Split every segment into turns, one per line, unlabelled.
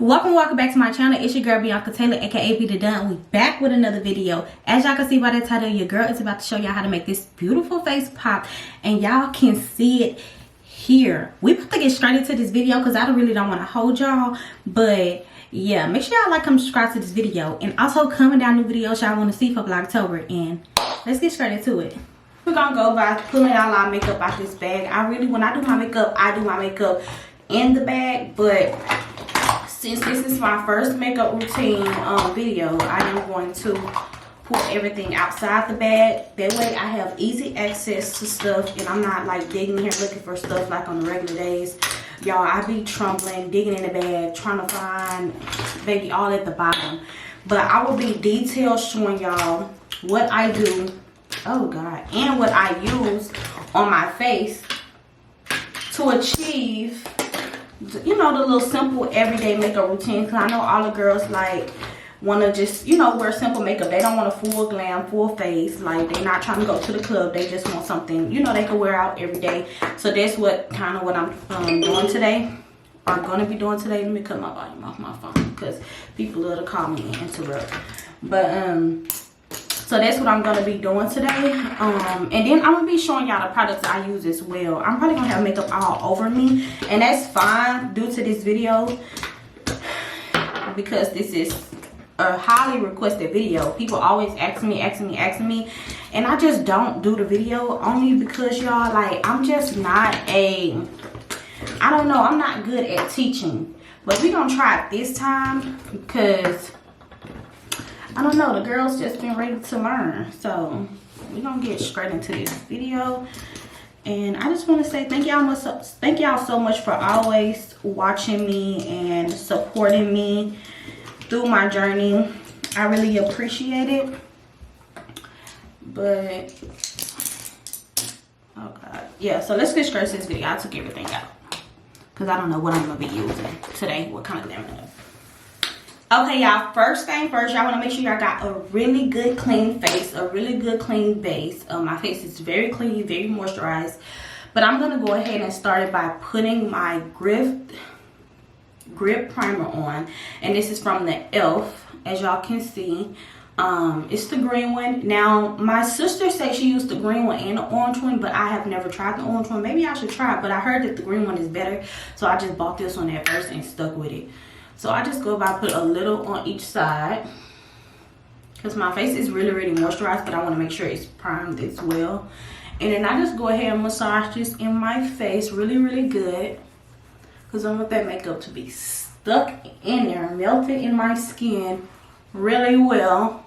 Welcome back to my channel. It's your girl Bianca Taylor, aka Be The Done. We back with another video. As y'all can see by the title, your girl is about to show y'all how to make this beautiful face pop, and y'all can see it here. We about to get straight into this video because I really don't want to hold y'all, but yeah, make sure y'all like, comment, subscribe to this video, and also comment down new videos y'all want to see for Vlogtober. And let's get straight into it. We're gonna go by pulling all our makeup out this bag. When I do my makeup, I do my makeup in the bag, but since this is my first makeup routine video, I am going to pull everything outside the bag. That way I have easy access to stuff and I'm not like digging here looking for stuff like on the regular days. Y'all, I be trembling, digging in the bag, trying to find baby all at the bottom. But I will be detailed showing y'all what I do, oh God, and what I use on my face to achieve, you know, the little simple everyday makeup routine. Because I know all the girls like want to just, you know, wear simple makeup. They don't want a full glam, full face. Like, they're not trying to go to the club. They just want something, you know, they can wear out every day. So that's what kind of what I'm doing today, or gonna be doing today. Let me cut my volume off my phone because people love to call me and interrupt. But so that's what I'm gonna be doing today. And then I'm gonna be showing y'all the products I use as well. I'm probably gonna have makeup all over me, and that's fine due to this video because this is a highly requested video. People always asking me, and I just don't do the video only because y'all, like, I'm just not I don't know, I'm not good at teaching. But we're gonna try it this time because I don't know, the girls just been ready to learn. So we're gonna get straight into this video. And I just want to say thank y'all so much for always watching me and supporting me through my journey. I really appreciate it. But oh God, yeah, so let's get straight to this video. I took everything out because I don't know what I'm gonna be using today, what kind of glam. Okay, y'all, first thing first, y'all want to make sure y'all got a really good clean face, a really good clean base. My face is very clean, very moisturized. But I'm going to go ahead and start it by putting my grip primer on. And this is from the e.l.f. as y'all can see. It's the green one. Now, my sister said she used the green one and the orange one, but I have never tried the orange one. Maybe I should try it, but I heard that the green one is better. So I just bought this one at first and stuck with it. So I just go by put a little on each side because my face is really moisturized, but I want to make sure it's primed as well. And then I just go ahead and massage this in my face really good because I want that makeup to be stuck in there, melted in my skin really well.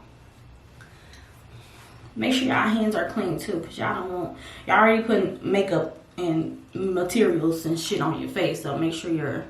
Make sure y'all hands are clean too, because y'all already putting makeup and materials and shit on your face, so make sure your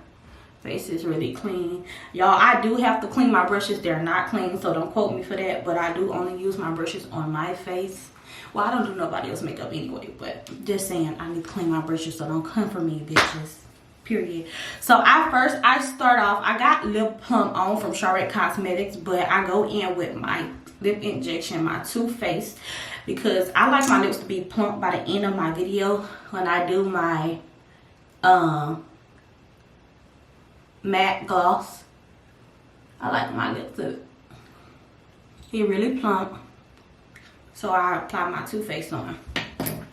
face is really clean. Y'all, I do have to clean my brushes. They're not clean, so don't quote me for that, but I do only use my brushes on my face. Well, I don't do nobody else makeup anyway, but just saying I need to clean my brushes, so don't come for me, bitches, period. So I start off, I got lip plump on from Charlotte Cosmetics, but I go in with my lip injection, my Too Faced, because I like my lips to be plump by the end of my video when I do my matte gloss. I like my lips to be really plump, so I apply my Too Faced on,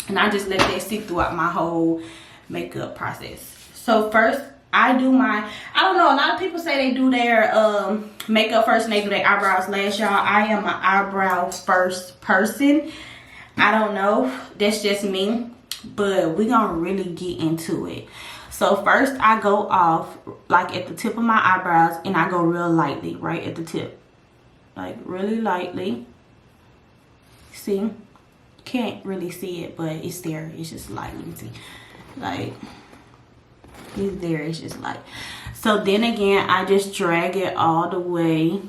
and I just let that see throughout my whole makeup process. So first I do my, I don't know, a lot of people say they do their makeup first and they do their eyebrows last. Y'all, I am an eyebrow first person. I don't know, that's just me, but we're gonna really get into it. So first I go off like at the tip of my eyebrows, and I go real lightly right at the tip, like really lightly. See, can't really see it, but it's there. It's just light. Let me see, like it's there. It's just light. So then again, I just drag it all the way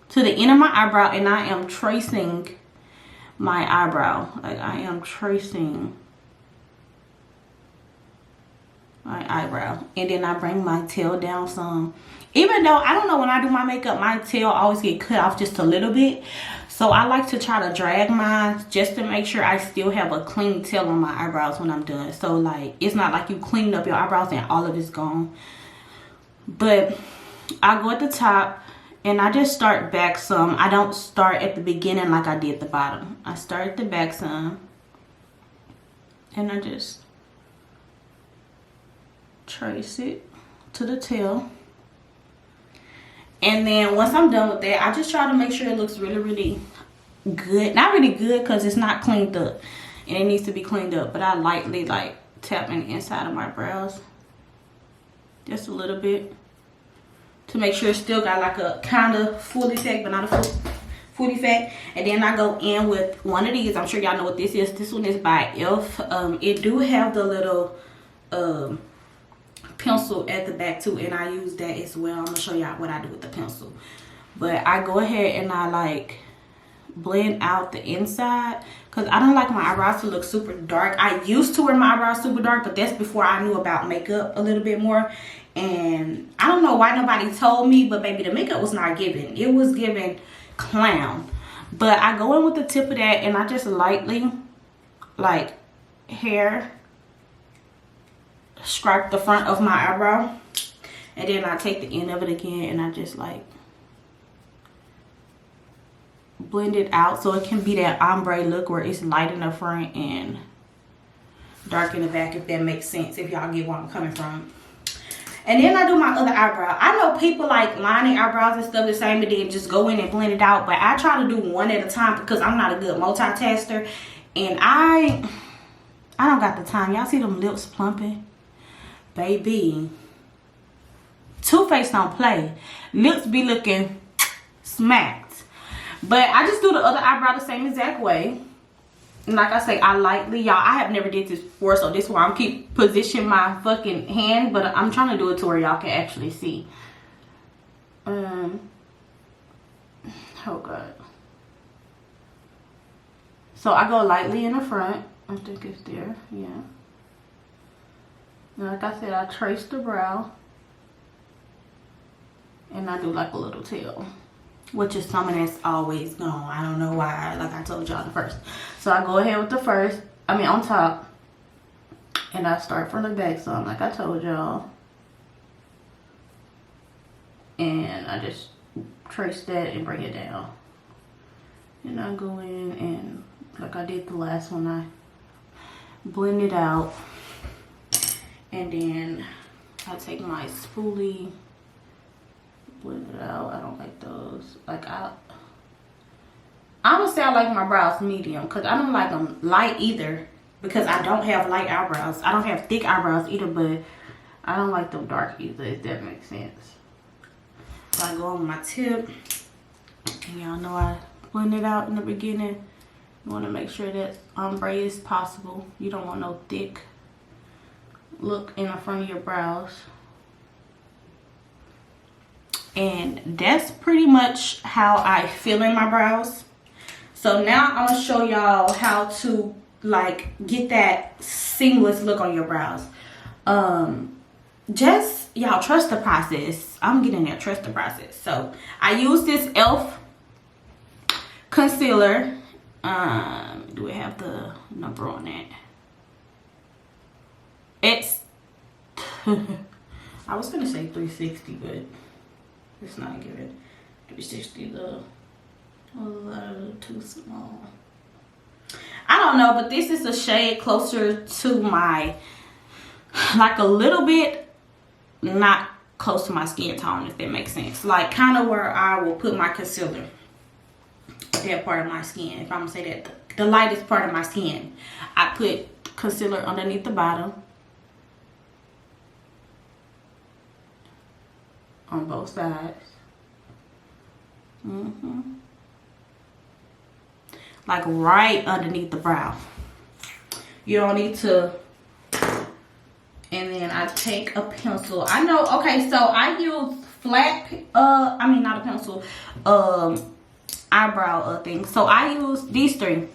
to the end of my eyebrow, and I am tracing my eyebrow. Like I am tracing my eyebrow, and then I bring my tail down some. Even though I don't know, when I do my makeup, my tail always get cut off just a little bit, so I like to try to drag mine just to make sure I still have a clean tail on my eyebrows when I'm done. So like, it's not like you clean up your eyebrows and all of it's gone. But I go at the top and I just start back some. I don't start at the beginning like I did the bottom. I start at the back some. And I just trace it to the tail. And then once I'm done with that, I just try to make sure it looks really, really good. Not really good because it's not cleaned up. And it needs to be cleaned up. But I lightly like tap in the inside of my brows. Just a little bit. To make sure it's still got like a kind of full effect, but not a full effect. And then I go in with one of these. I'm sure y'all know what this is. This one is by Elf. It do have the little pencil at the back too, and I use that as well. I'm gonna show y'all what I do with the pencil. But I go ahead and I like blend out the inside because I don't like my eyebrows to look super dark. I used to wear my eyebrows super dark, but that's before I knew about makeup a little bit more. And I don't know why nobody told me, but baby, the makeup was not giving. It was giving clown. But I go in with the tip of that and I just lightly like hair scrape the front of my eyebrow, and then I take the end of it again and I just like blend it out so it can be that ombre look where it's light in the front and dark in the back, if that makes sense, if y'all get where I'm coming from. And then I do my other eyebrow. I know people like lining eyebrows and stuff the same and then just go in and blend it out, but I try to do one at a time because I'm not a good multitasker, and I don't got the time. Y'all see them lips plumping? Baby, Too Faced don't play. Lips be looking smacked. But I just do the other eyebrow the same exact way. And like I say, I lightly, y'all, I have never did this before, so this is why I'm keep positioning my fucking hand, but I'm trying to do it to where y'all can actually see. Oh god. So I go lightly in the front. I think it's there, yeah. And like I said, I trace the brow. And I do like a little tail, which is something that's always gone. I don't know why, like I told y'all the first. So I go ahead with the first, on top. And I start from the back some, like I told y'all. And I just trace that and bring it down. And I go in and, like I did the last one, I blend it out. And then I take my spoolie, blend it out. I don't like those. Like I'm gonna say I like my brows medium because I don't like them light either, because I don't have light eyebrows. I don't have thick eyebrows either, but I don't like them dark either, if that makes sense. So I go on my tip, and y'all know I blend it out in the beginning. You want to make sure that ombre is possible. You don't want no thick look in the front of your brows. And that's pretty much how I fill in my brows. So now I'm gonna show y'all how to like get that seamless look on your brows. Just y'all trust the process. I'm getting there, trust the process. So I use this e.l.f. concealer. Do we have the number on it? It's I was gonna say 360, but it's not good. 360 a little too small. I don't know, but this is a shade closer to my, like a little bit, not close to my skin tone, if that makes sense. Like kind of where I will put my concealer. That part of my skin, if I'm gonna say that, the lightest part of my skin. I put concealer underneath the bottom. On both sides. Like right underneath the brow. You don't need to. And then I take a pencil. I know, okay, so I use flat, not a pencil, eyebrow thing. So I use these three.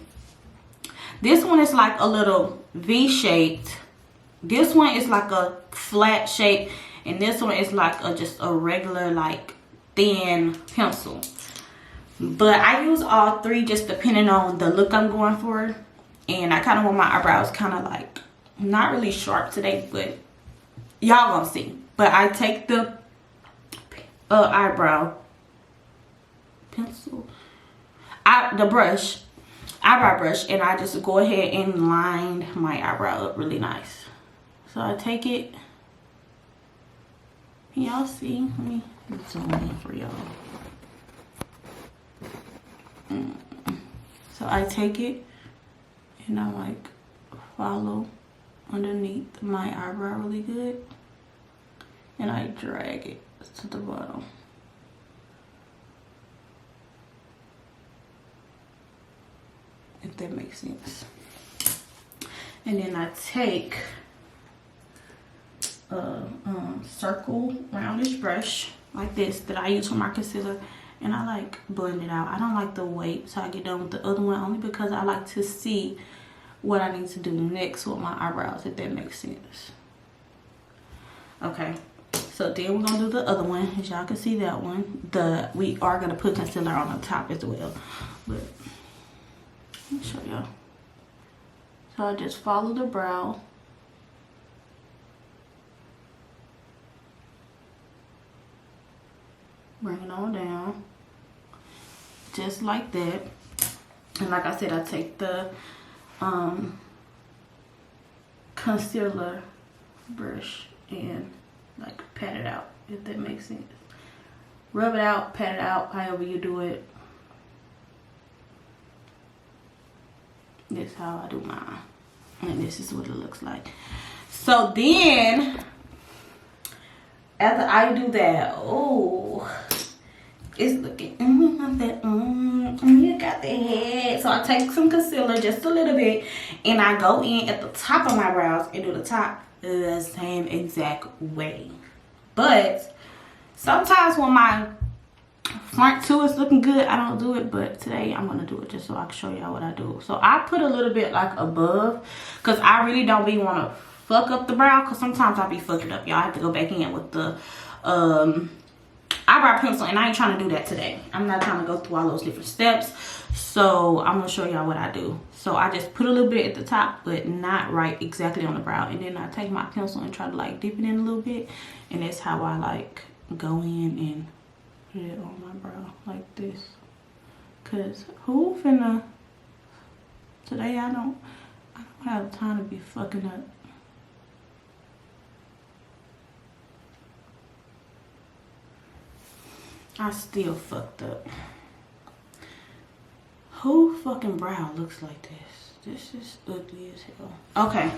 This one is like a little V-shaped. This one is like a flat shape. And this one is like just a regular, like, thin pencil. But I use all three just depending on the look I'm going for. And I kind of want my eyebrows kind of like, not really sharp today, but y'all gonna see. But I take the eyebrow pencil, eyebrow brush, and I just go ahead and line my eyebrow up really nice. So I take it. Can y'all see? Let me zoom in for y'all. So I take it and I like follow underneath my eyebrow really good, and I drag it to the bottom. If that makes sense. And then I take a circle roundish brush like this that I use for my concealer, and I like blend it out. I don't like to wait till I get done with the other one, only because I like to see what I need to do next with my eyebrows, if that makes sense. Okay, so then we're gonna do the other one. As y'all can see, that one, we are gonna put concealer on the top as well, but let me show y'all. So I just follow the brow. Bring it on down. Just like that. And like I said, I take the concealer brush and like pat it out, if that makes sense. Rub it out, pat it out, however you do it. This is how I do mine, and this is what it looks like. So then after I do that, oh, it's looking I said, you got the head. So I take some concealer, just a little bit, and I go in at the top of my brows and do the top the same exact way. But sometimes when my front too is looking good, I don't do it, but today I'm gonna do it just so I can show y'all what I do. So I put a little bit like above, because I really don't be want to fuck up the brow, because sometimes I'll be fucking up, y'all. I have to go back in with the eyebrow pencil, and I ain't trying to do that today. I'm not trying to go through all those different steps, so I'm gonna show y'all what I do. So I just put a little bit at the top, but not right exactly on the brow, and then I take my pencil and try to like dip it in a little bit, and that's how I like go in and put it on my brow like this. Cause who finna, today I don't have time to be fucking up. I still fucked up. Who fucking brow looks like this? This is ugly as hell. Okay,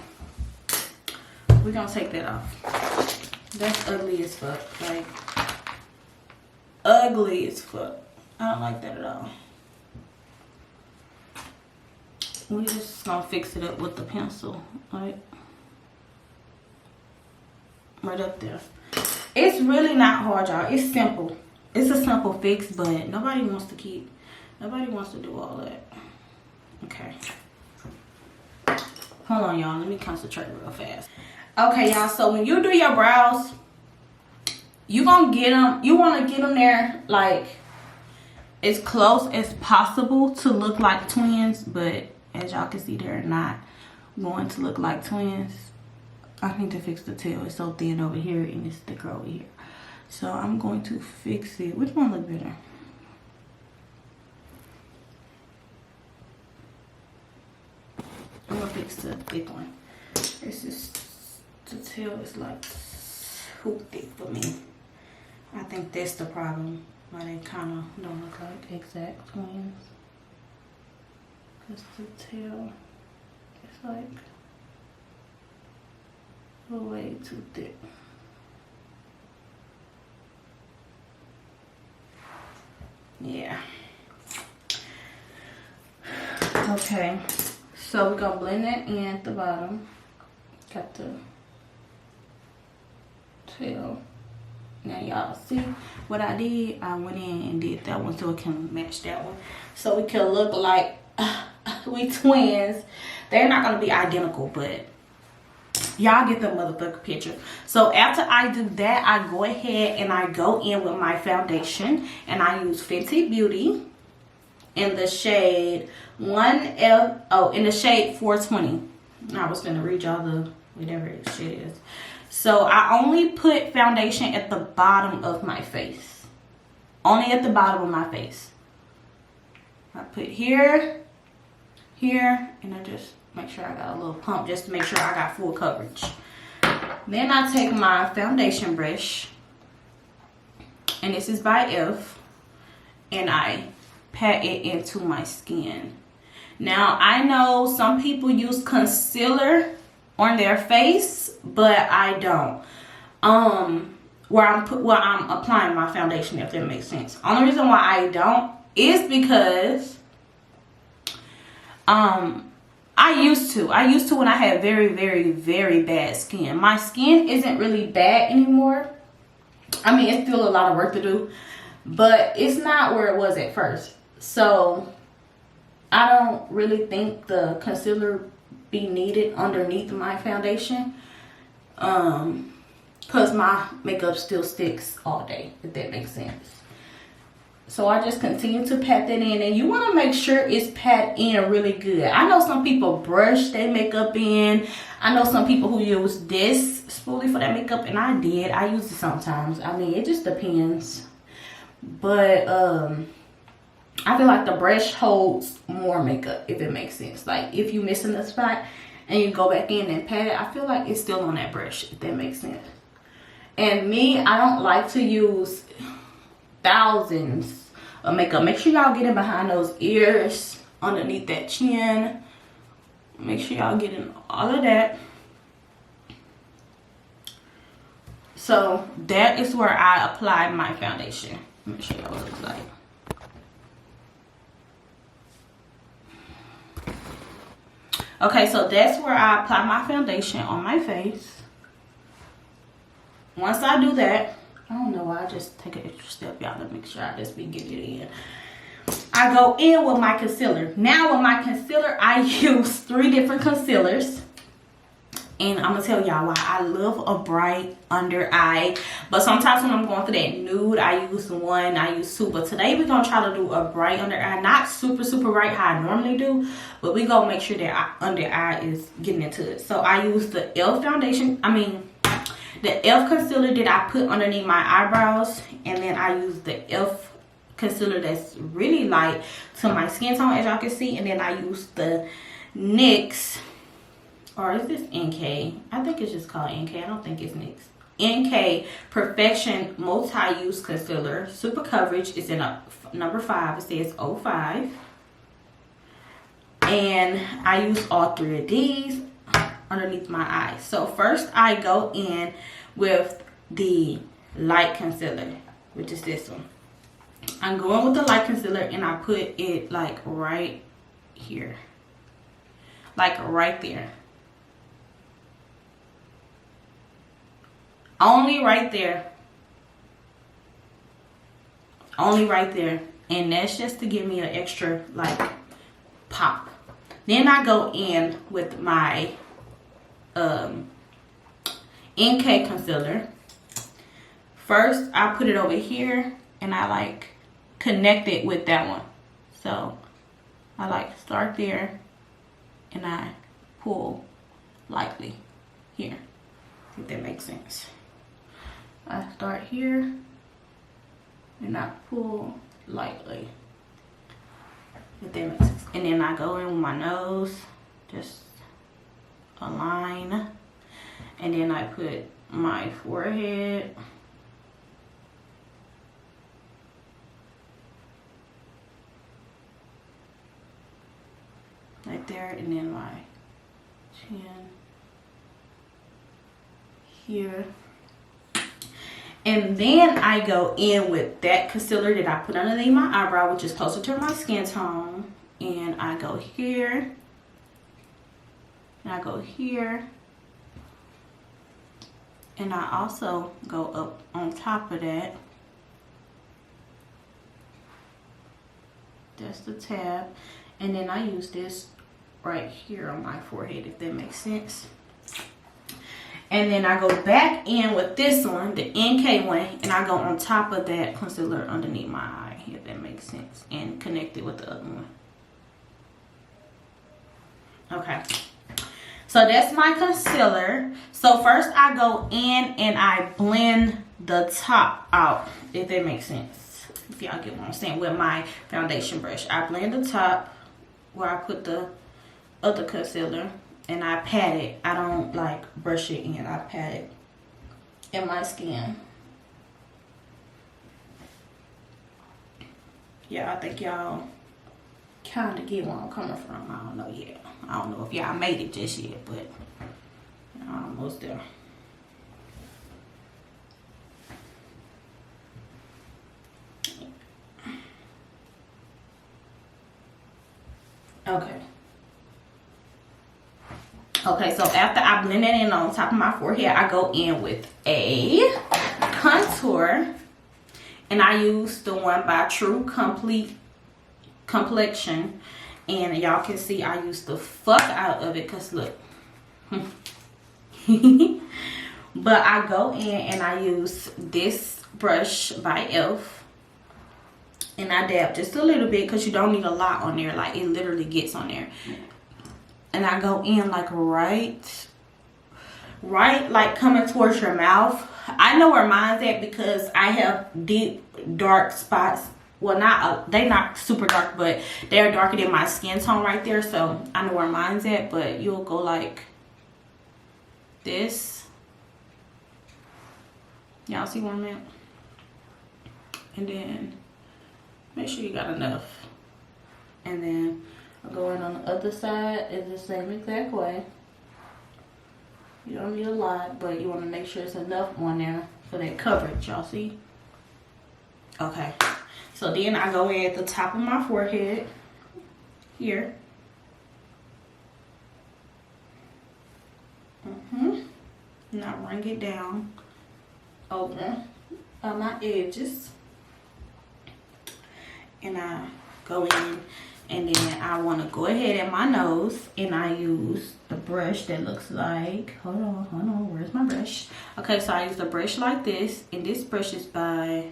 we're gonna take that off. That's ugly as fuck. Like, ugly as fuck. I don't like that at all. We just gonna fix it up with the pencil, right up there. It's really not hard, y'all. It's simple. It's a simple fix, but nobody wants to do all that. Okay, hold on, y'all. Let me concentrate real fast. Okay, y'all, so when you do your brows, you want to get them there like as close as possible to look like twins, but as y'all can see, they're not going to look like twins. I need to fix the tail. It's so thin over here and it's thicker over here. So I'm going to fix it. Which one look better? I'm gonna fix the thick one. It's just, the tail is like too thick for me. I think that's the problem. Why they kind of don't look like exact twins. Because the tail is like way too thick. Yeah. Okay. So we're gonna blend that in at the bottom. Got the tail. Now y'all see what I did? I went in and did that one so it can match that one. So we can look like we twins. They're not gonna be identical, but y'all get the motherfucking picture. So after I do that, I go ahead and I go in with my foundation, and I use Fenty Beauty in the shade in the shade 420. I was gonna read y'all the whatever shit is. So I only put foundation at the bottom of my face. only at the bottom of my face. I put here, here, and I just make sure I got a little pump just to make sure I got full coverage. Then I take my foundation brush, and this is by F, and I pat it into my skin. Now, I know some people use concealer on their face, but I don't. Where I'm applying my foundation, if that makes sense. Only reason why I don't is because I used to when I had very, very, very bad skin. My skin isn't really bad anymore. I mean, it's still a lot of work to do, but it's not where it was at first. So I don't really think the concealer be needed underneath my foundation, because my makeup still sticks all day, if that makes sense. So I just continue to pat that in, and you want to make sure it's pat in really good. I know some people brush their makeup in. I know some people who use this spoolie for that makeup, and I use it sometimes. I mean, it just depends. But I feel like the brush holds more makeup, if it makes sense. Like, if you're missing a spot and you go back in and pat it, I feel like it's still on that brush, if that makes sense. And me, I don't like to use thousands of makeup. Make sure y'all get in behind those ears, underneath that chin. Make sure y'all get in all of that. So that is where I apply my foundation. Let me show y'all what it looks like. Okay, so that's where I apply my foundation on my face. Once I do that, I don't know why I just take an extra step, y'all, to make sure I just be getting it in. I go in with my concealer. Now with my concealer, I use 3 different concealers. And I'm going to tell y'all why I love a bright under eye. But sometimes when I'm going through that nude, I use 1, I use 2. But today we're going to try to do a bright under eye. Not super, super bright how I normally do. But we're going to make sure that our under eye is getting into it. So I use the e.l.f. foundation. The e.l.f. concealer that I put underneath my eyebrows. And then I use the e.l.f. concealer that's really light to my skin tone, as y'all can see. And then I use the NYX, or is this NK? I think it's just called NK. I don't think it's NYX. NK Perfection Multi-Use Concealer. Super coverage. It's in a number 5. It says 05. And I use all 3 of these underneath my eyes. So first I go in with the light concealer, which is this one. I'm going with the light concealer, and I put it like right here. Like right there. Only right there. Only right there. And that's just to give me an extra like pop. Then I go in with my NK concealer. First I put it over here, and I like connect it with that one. So I like start there, and I pull lightly here, if that makes sense. I start here, and I pull lightly, if that makes sense. And then I go in with my nose, just a line, and then I put my forehead. Right there, and then my chin here. And then I go in with that concealer that I put underneath my eyebrow, which is closer to my skin tone. And I go here. And I go here. And I also go up on top of that. Just a tab. And then I use this right here on my forehead, if that makes sense. And then I go back in with this one, the NK one, and I go on top of that concealer underneath my eye, if that makes sense, and connect it with the other one. Okay, so that's my concealer. So first I go in and I blend the top out, if that makes sense. if y'all get what I'm saying, with my foundation brush. I blend the top where I put the other concealer, and I pat it. I don't like brush it in. I pat it in my skin. Yeah, I think y'all kind of get where I'm coming from. I don't know yet. I don't know if y'all made it just yet, but I'm almost there. Okay. Okay, so after I blend it in on top of my forehead, I go in with a contour. And I use the one by True Complete Complexion. And y'all can see I use the fuck out of it, because look. But I go in and I use this brush by e.l.f. And I dab just a little bit, because you don't need a lot on there. Like, it literally gets on there. And I go in like right like coming towards your mouth. I know where mine's at because I have deep dark spots. Well, they're not super dark, but they're darker than my skin tone right there. So I know where mine's at, but you'll go like this. Y'all see where I'm at? And then make sure you got enough. And then I'll go in on the other side in the same exact way. You don't need a lot, but you want to make sure it's enough on there for that coverage. Y'all see? Okay. So then I go in at the top of my forehead here. Now bring it down over on my edges. And I go in, and then I want to go ahead at my nose, and I use the brush that looks like, hold on, where's my brush? Okay, so I use the brush like this, and this brush is by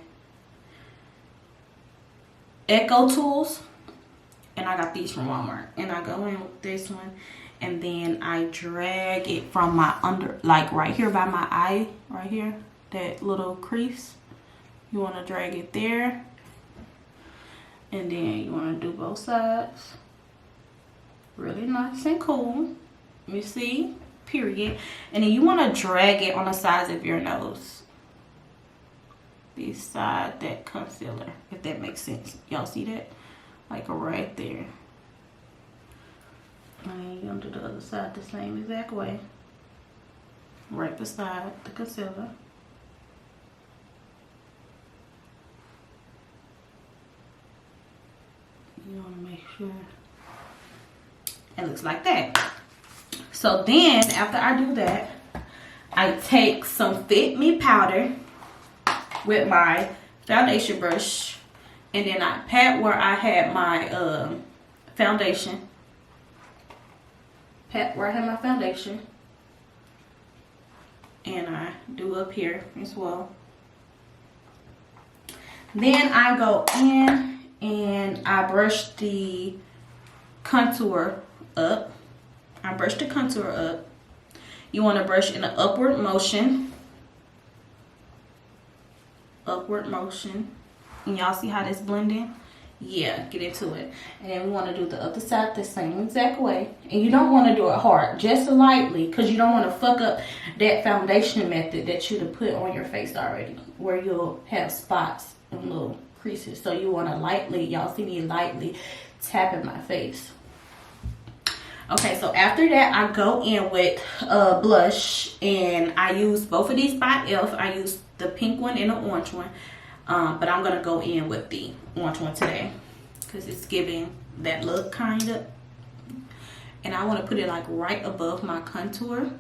Echo Tools, and I got these from Walmart. And I go in with this one, and then I drag it from my under, like right here by my eye, right here, that little crease. You want to drag it there. And then you want to do both sides. Really nice and cool. You see? Period. And then you want to drag it on the sides of your nose. Beside that concealer, if that makes sense. Y'all see that? Like right there. And then you're going to do the other side the same exact way. Right beside the concealer. You want to make sure it looks like that. So then after I do that, I take some Fit Me powder with my foundation brush, and then I pat where I had my foundation. Pat where I had my foundation, and I do up here as well. Then I go in and I brush the contour up. I brush the contour up. You want to brush in an upward motion. Upward motion. And y'all see how this blending? Yeah, get into it. And then we want to do the other side the same exact way. And you don't want to do it hard, just lightly, because you don't want to fuck up that foundation method that you have put on your face already, where you'll have spots and little creases. So you want to lightly, y'all see me lightly tapping my face. Okay, so after that I go in with blush, and I use both of these by e.l.f. I use the pink one and the orange one, but I'm gonna go in with the orange one today because it's giving that look kind of. And I want to put it like right above my contour.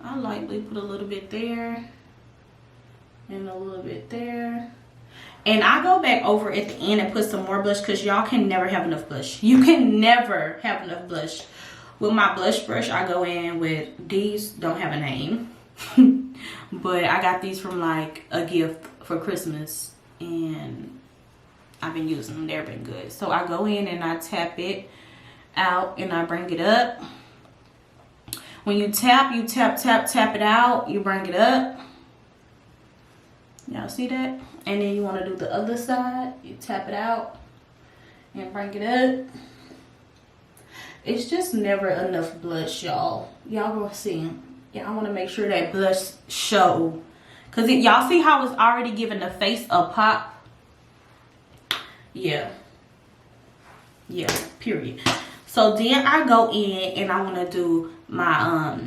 I lightly put a little bit there and a little bit there. And I go back over at the end and put some more blush, because y'all can never have enough blush. You can never have enough blush. With my blush brush, I go in with these, don't have a name. But I got these from like a gift for Christmas, and I've been using them. They've been good. So I go in and I tap it out and I bring it up. When you tap it out, you bring it up. Y'all see that? And then you want to do the other side. You tap it out and bring it up. It's just never enough blush, y'all. Y'all gonna see. Y'all want to make sure that blush show. Because y'all see how it's already giving the face a pop? Yeah. Yeah, period. So then I go in and I want to do my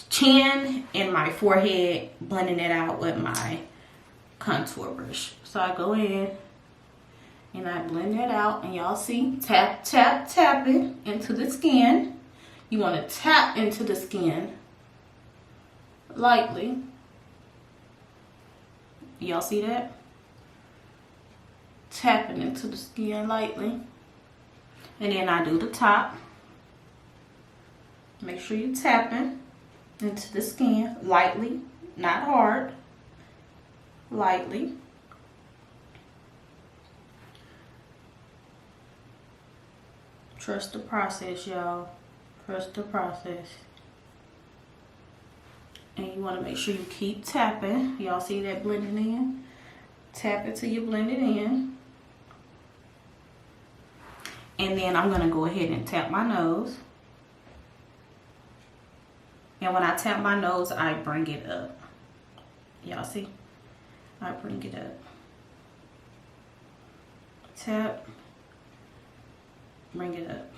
chin and my forehead, blending it out with my contour brush. So I go in and I blend that out, and y'all see, tap, tap, tap it into the skin. You want to tap into the skin lightly. Y'all see that? Tapping into the skin lightly. And then I do the top. Make sure you're tapping into the skin lightly, not hard, lightly. Trust the process, y'all. Trust the process. And you want to make sure you keep tapping. Y'all see that blending in? Tap it till you blend it in. And then I'm going to go ahead and tap my nose. And when I tap my nose, I bring it up. Y'all see? I bring it up. Tap. Bring it up.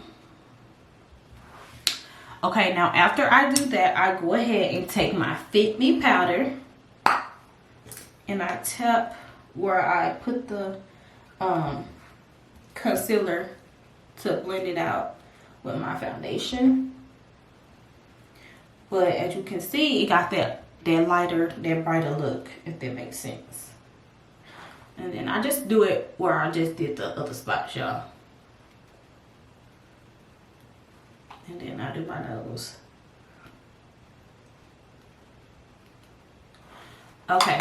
Okay, now after I do that, I go ahead and take my Fit Me powder. And I tap where I put the concealer to blend it out with my foundation. But as you can see, it got that lighter, that brighter look, if that makes sense. And then I just do it where I just did the other spots, y'all. And then I do my nose. Okay.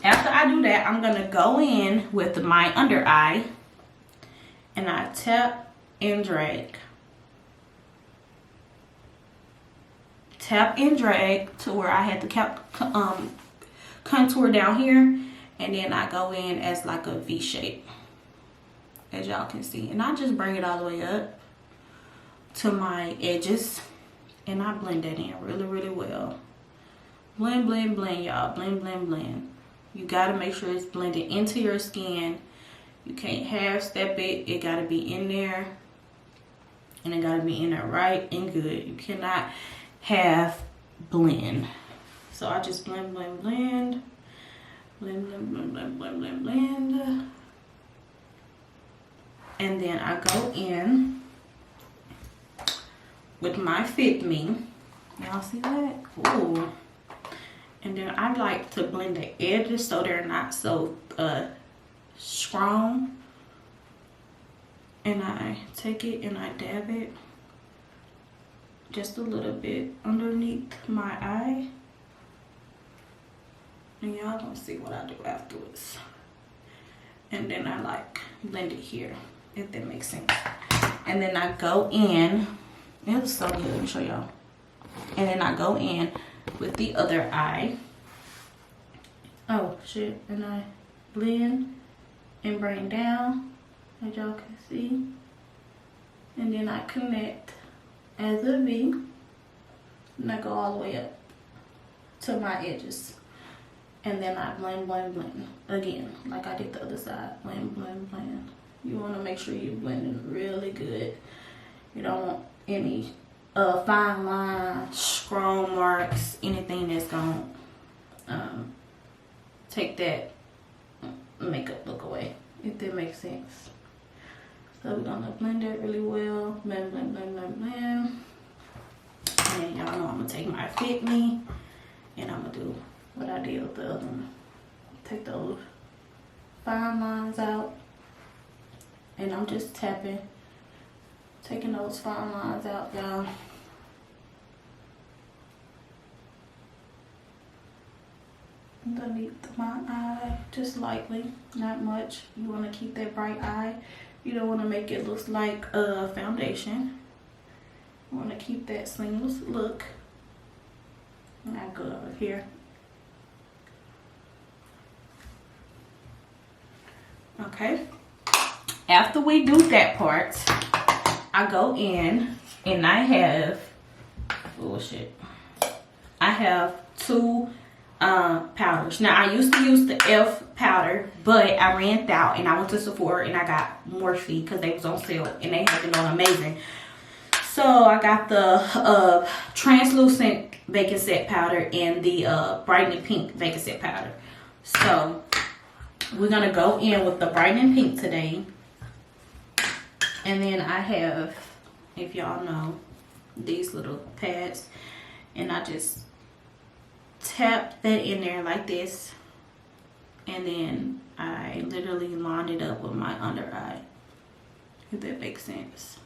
After I do that, I'm gonna go in with my under eye. And I tap and drag. Tap and drag to where I had the contour down here. And then I go in as like a V shape, as y'all can see. And I just bring it all the way up to my edges. And I blend that in really, really well. Blend, blend, blend, y'all. Blend, blend, blend. You gotta make sure it's blended into your skin. You can't half step it. It gotta be in there. And it gotta be in there right and good. You cannot half blend. So I just blend, blend, blend. Blend, blend, blend, blend, blend, blend, blend. And then I go in with my Fit Me. Y'all see that? Ooh. And then I like to blend the edges so they're not so strong. And I take it and I dab it just a little bit underneath my eye. And y'all gonna see what I do afterwards. And then I like blend it here, if that makes sense. And then I go in. It was so good. Let me show y'all. And then I go in with the other eye. Oh shit. And I blend and bring down, as y'all can see. And then I connect as a V. And I go all the way up to my edges. And then I blend, blend, blend. Again, like I did the other side. Blend, blend, blend. You want to make sure you're blending really good. You don't want any fine lines, scroll marks, anything that's going to take that makeup look away, if that makes sense. So we're going to blend it really well. Blend, blend, blend, blend, blend. And y'all know I'm going to take my Fit Me and I'm going to do what I did with the other one. Take those fine lines out. And I'm just tapping, taking those fine lines out, y'all. Underneath my eye, just lightly, not much. You want to keep that bright eye. You don't want to make it look like a foundation. You want to keep that seamless look. And I go over here Okay. After we do that part, I go in and I have, oh shit, I have 2 powders. Now I used to use the F powder, but I ran out and I went to Sephora and I got Morphe because they was on sale and they had been doing amazing. So I got the translucent Vacant Set powder and the brightening pink Vacant Set powder. So we're gonna go in with the brightening pink today. And then I have, if y'all know, these little pads, and I just tap that in there like this, and then I literally lined it up with my under eye, if that makes sense.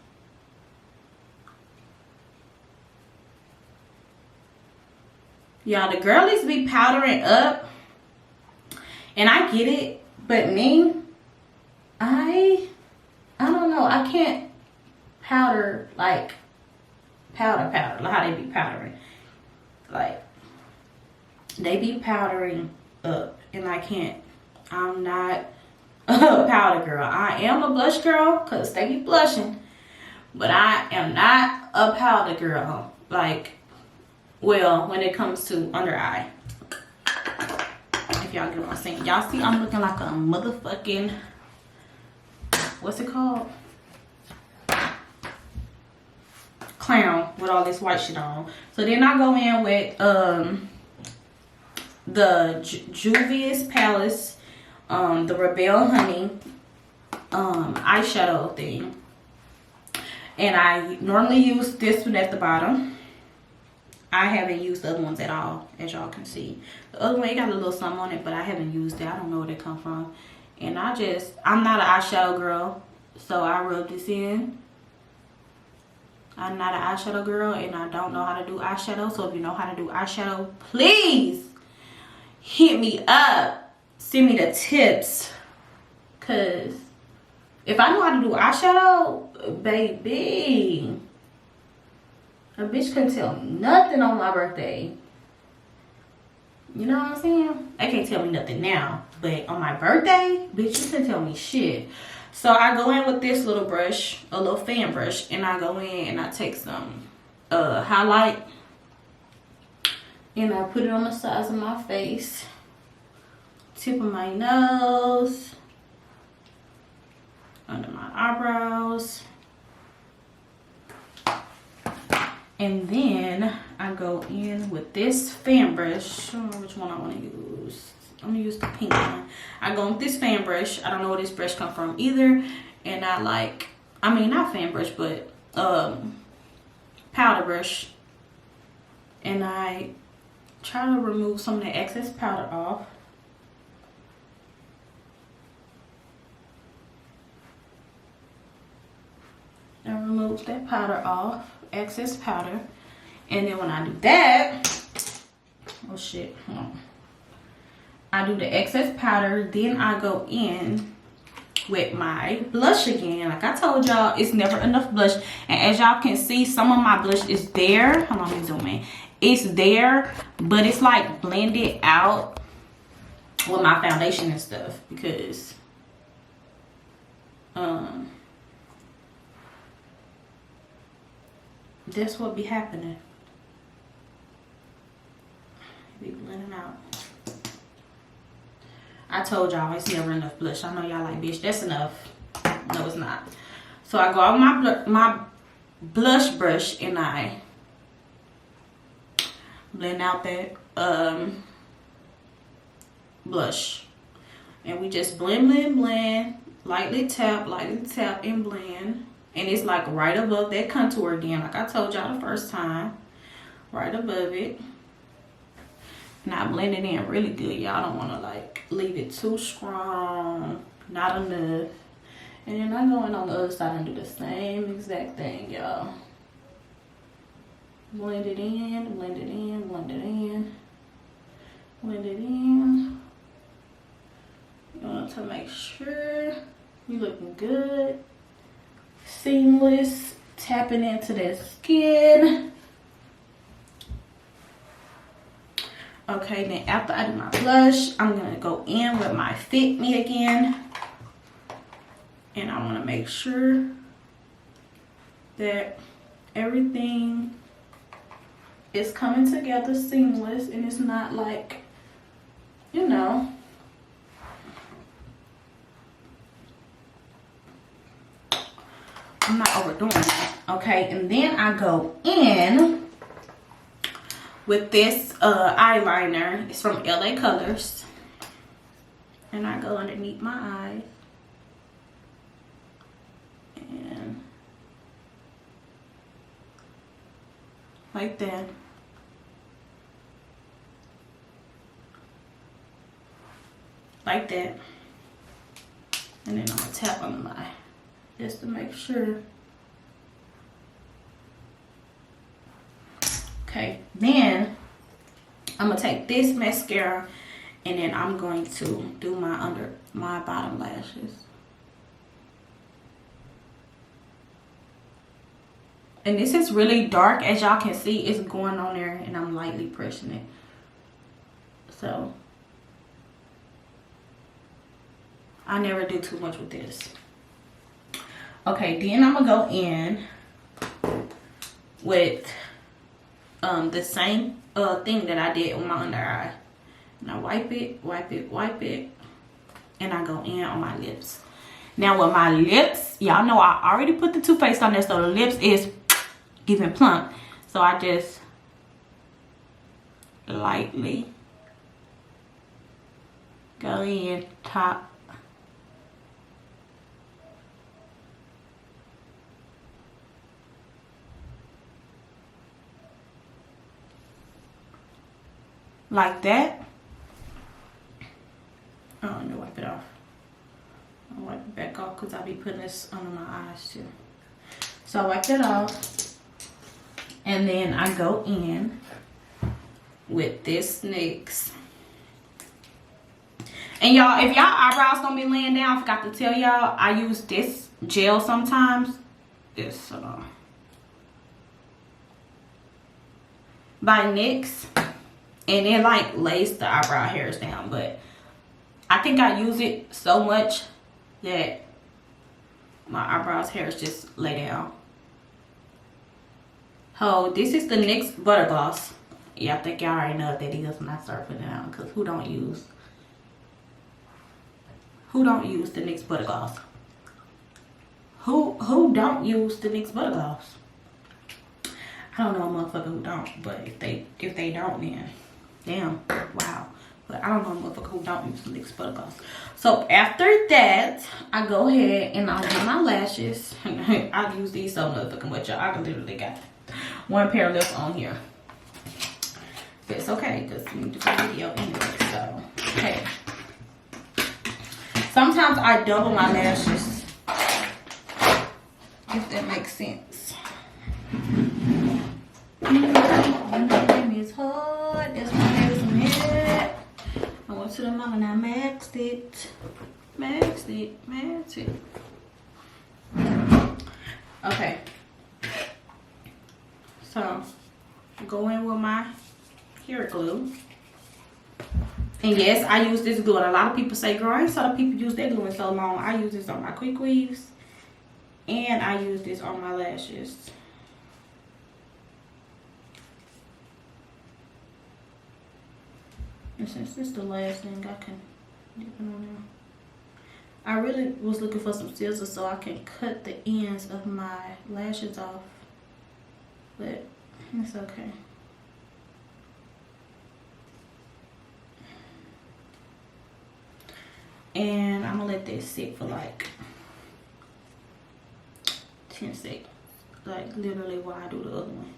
Y'all, the girlies be powdering up, and I get it, but me, I don't know, I can't powder like powder like how they be powdering. Like, they be powdering up, and I can't. I'm not a powder girl. I am a blush girl because they be blushing, but I am not a powder girl. Like, well, when it comes to under eye. If y'all get what I'm saying. Y'all see I'm looking like a motherfucking, what's it called? Clown with all this white shit on. So then I go in with the Juvia's Palace, the Rebel Honey eyeshadow thing. And I normally use this one at the bottom. I haven't used the other ones at all, as y'all can see. The other one, it got a little something on it, but I haven't used it. I don't know where they come from. And I'm not an eyeshadow girl, so I rub this in. I'm not an eyeshadow girl, and I don't know how to do eyeshadow. So if you know how to do eyeshadow, please hit me up. Send me the tips. Because if I know how to do eyeshadow, baby, a bitch couldn't tell me nothing on my birthday. You know what I'm saying? They can't tell me nothing now. But on my birthday, bitch, you couldn't tell me shit. So I go in with this little brush, a little fan brush, and I go in and I take some highlight and I put it on the sides of my face, tip of my nose, under my eyebrows, and then I go in with this fan brush. I don't know which one I want to use. I'm gonna use the pink one. I go with this fan brush. I don't know where this brush come from either. And I mean not fan brush, but powder brush. And I try to remove some of the excess powder off. I remove that powder off, excess powder. And then when I do that, oh shit, hold on. I do the excess powder, then I go in with my blush again. Like I told y'all, it's never enough blush. And as y'all can see, some of my blush is there. Hold on, let me zoom in. It's there, but it's like blended out with my foundation and stuff because that's what be happening. Be blending out. I told y'all it's never enough blush. I know y'all like, bitch, that's enough. No, it's not. So I go out with my blush brush and I blend out that blush. And we just blend, blend, blend. Lightly tap, and blend. And it's like right above that contour again, like I told y'all the first time. Right above it. And I blend it in really good. Y'all don't want to like leave it too strong. Not enough. And then I go in on the other side and do the same exact thing, y'all. Blend it in, blend it in, blend it in. Blend it in. You want to make sure you're looking good. Seamless. Tapping into that skin. Okay, then after I do my blush, I'm going to go in with my Fit Me again. make sure that everything is coming together seamless and it's not like, you know, I'm not overdoing it. Okay, and then I go in with this eyeliner. It's from LA Colors. And I go underneath my eyes. And like that. Like that. And then I'm gonna tap on my, just to make sure. Okay, then I'm gonna take this mascara and then I'm going to do my bottom lashes. And this is really dark, as y'all can see. It's going on there and I'm lightly pressing it. So I never do too much with this. Okay, then I'm gonna go in with the same thing that I did with my under eye. And I wipe it, wipe it, wipe it, and I go in on my lips. Now with my lips, y'all know I already put the toothpaste on there, so the lips is giving plump. So I just lightly go in top. Like that. Oh, I'm gonna wipe it off. I'll wipe it back off because I'll be putting this under my eyes too. So I wipe it off. And then I go in with this NYX. And y'all, if y'all eyebrows don't be laying down, I forgot to tell y'all, I use this gel sometimes. This by NYX. And it like lays the eyebrow hairs down, but I think I use it so much that my eyebrows hairs just lay down. Oh, this is the NYX Butter Gloss. Yeah, I think y'all already know what that is when I start putting it out, because who don't use the NYX Butter Gloss? Who don't use the NYX Butter Gloss? I don't know a motherfucker who don't, but if they don't, then damn, wow. But I don't know a motherfucker who don't use the NYX Butter Gloss. So after that, I go ahead and I'll do my lashes. I use these so motherfucking much, y'all. I literally got one pair of lips on here. But it's okay, because we do a video anyway, so okay. Sometimes I double my lashes, if that makes sense. It's hard. That's my nails in it. I went to the mall and I maxed it. Maxed it. Okay. So, go in with my hair glue. And yes, I use this glue. And a lot of people say, girl, I ain't saw the people use that glue in so long. I use this on my quick weaves. And I use this on my lashes. And since this is the last thing, I can dip it on there. I really was looking for some scissors so I can cut the ends of my lashes off. But it's okay. And I'm gonna let this sit for like 10 seconds. Like literally while I do the other one.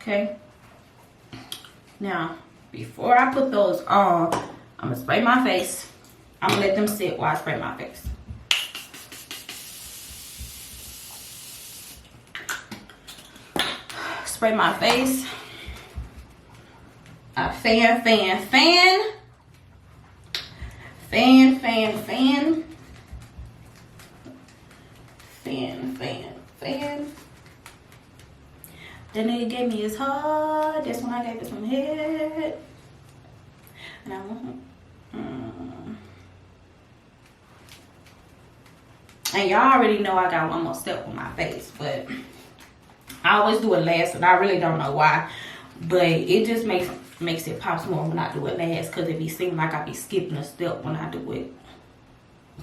Okay. Now, before I put those on, I'm gonna spray my face. I'm gonna let them sit while I spray my face. Spray my face. I fan. That nigga gave me his heart. That's when I gave it some head. And I want and y'all already know I got one more step on my face, but I always do it last, and I really don't know why, but it just makes it pop more when I do it last, because it be seeming like I be skipping a step when I do it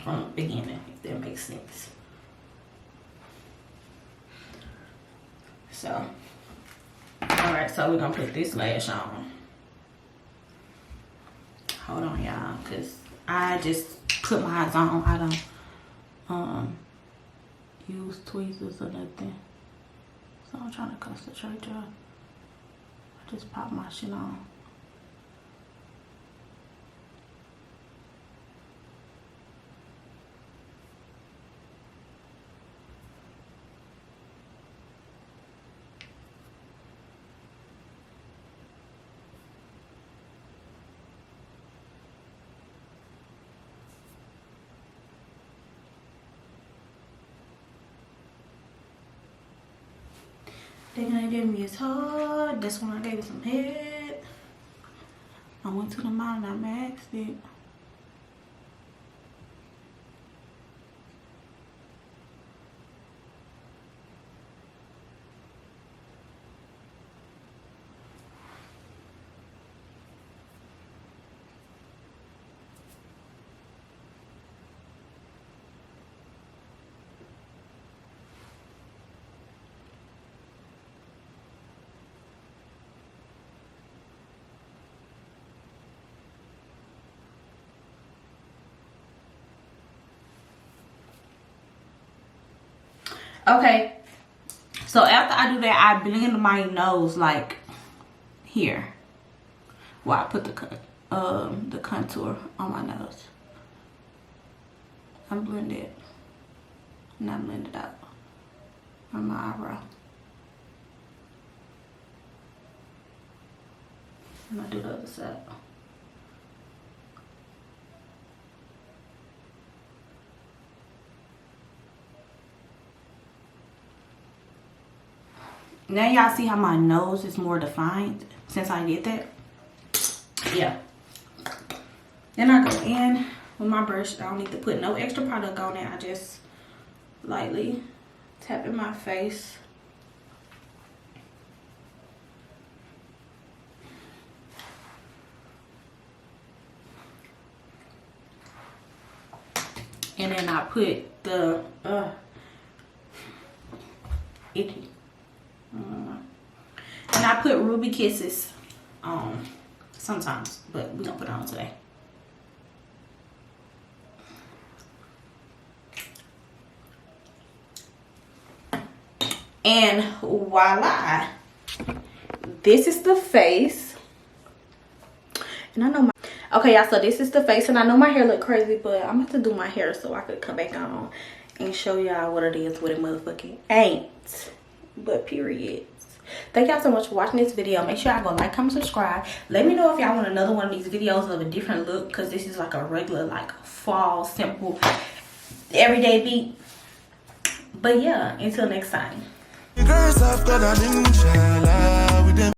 from the beginning, if that makes sense. So, alright, so we're gonna put this lash on. Hold on, y'all, because I just put my eyes on. I don't use tweezers or nothing. So I'm trying to concentrate, y'all. I just pop my shit on. They're gonna give me his heart. That's when I gave it some head. I went to the mall and I maxed it. Okay, so after I do that, I blend my nose like here. Well, I put the contour on my nose. I blend it, and I blend it out on my eyebrow. And I do the other side. Now y'all see how my nose is more defined since I did that? Yeah. Then I go in with my brush. I don't need to put no extra product on it. I just lightly tap in my face. And then I put the itchy. And I put Ruby Kisses on sometimes, but we don't put it on today. And voila, this is the face. And I know my okay, y'all, so this is the face, and I know my hair look crazy, but I'm about to do my hair so I could come back on and show y'all what it is, what it motherfucking ain't. But period. Thank y'all so much for watching this video. Make sure y'all go like, comment, subscribe. Let me know if y'all want another one of these videos of a different look, because this is like a regular, like, fall, simple, everyday beat. But yeah, until next time.